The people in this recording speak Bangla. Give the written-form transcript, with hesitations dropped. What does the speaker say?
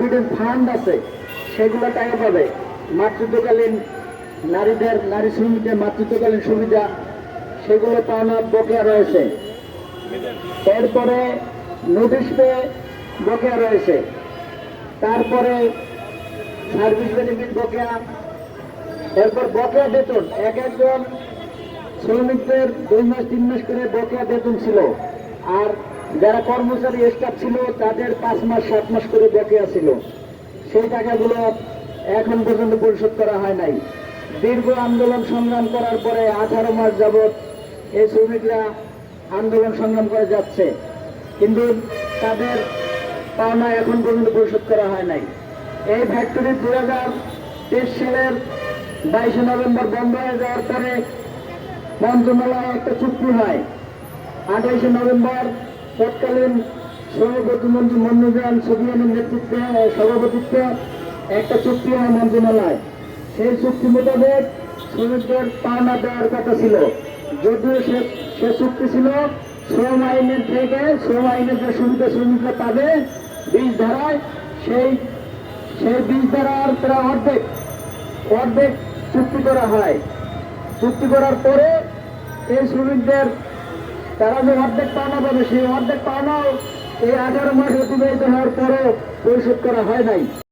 প্রভিডেন্ট ফান্ড আছে, সেগুলো টাকা পাবে। মাতৃত্বকালীন নারী শ্রমিকদের মাতৃত্বকালীন সুবিধা, সেগুলো পাওনা বকেয়া রয়েছে। এরপরে নোটিশ পেয়ে বকেয়া রয়েছে। তারপরে সার্ভিস বেনিফিট বকেয়া, এরপর বকেয়া বেতন। একজন শ্রমিকদের 2 মাস 3 মাস করে বকেয়া বেতন ছিল, আর যারা কর্মচারী স্টাফ ছিল তাদের 5 মাস 7 মাস করে বকেয়া ছিল। সেই টাকাগুলো এখন পর্যন্ত পরিশোধ করা হয় নাই। দীর্ঘ আন্দোলন সংগ্রাম করার পরে 18 মাস যাবৎ এই শ্রমিকরা আন্দোলন সংগ্রাম করে যাচ্ছে, কিন্তু তাদের পাওনা এখন পর্যন্ত পরিশোধ করা হয় নাই। এই ফ্যাক্টরি 2023 সালের 22 নভেম্বর বন্ধ হয়ে যাওয়ার পরে মন্ত্রণালয়ে একটা চুক্তি হয়। 28 নভেম্বর তৎকালীন শ্রম প্রতিমন্ত্রী মনিরুজ্জামান সুফিয়ানের নেতৃত্বে সভাপতিত্বে একটা চুক্তি হয় মন্ত্রণালয়। সেই চুক্তি মোতাবেক শ্রমিকদের পাওনা দেওয়ার কথা ছিল, যদিও সে চুক্তি ছিল শ্রম আইনের থেকে, শ্রম আইনের যে সুবিধা শ্রমিকরা পাবে 20 ধারায়, সেই 20 ধারার প্রায় অর্ধেক চুক্তি করা হয়। চুক্তি করার পরে এই শ্রমিকদের তারা যে অর্ধেক পাওনা পাবে, সেই অর্ধেক পাওনাও এই 18 মাস অতিবাহিত হওয়ার পরেও পরিশোধ করা হয় নাই।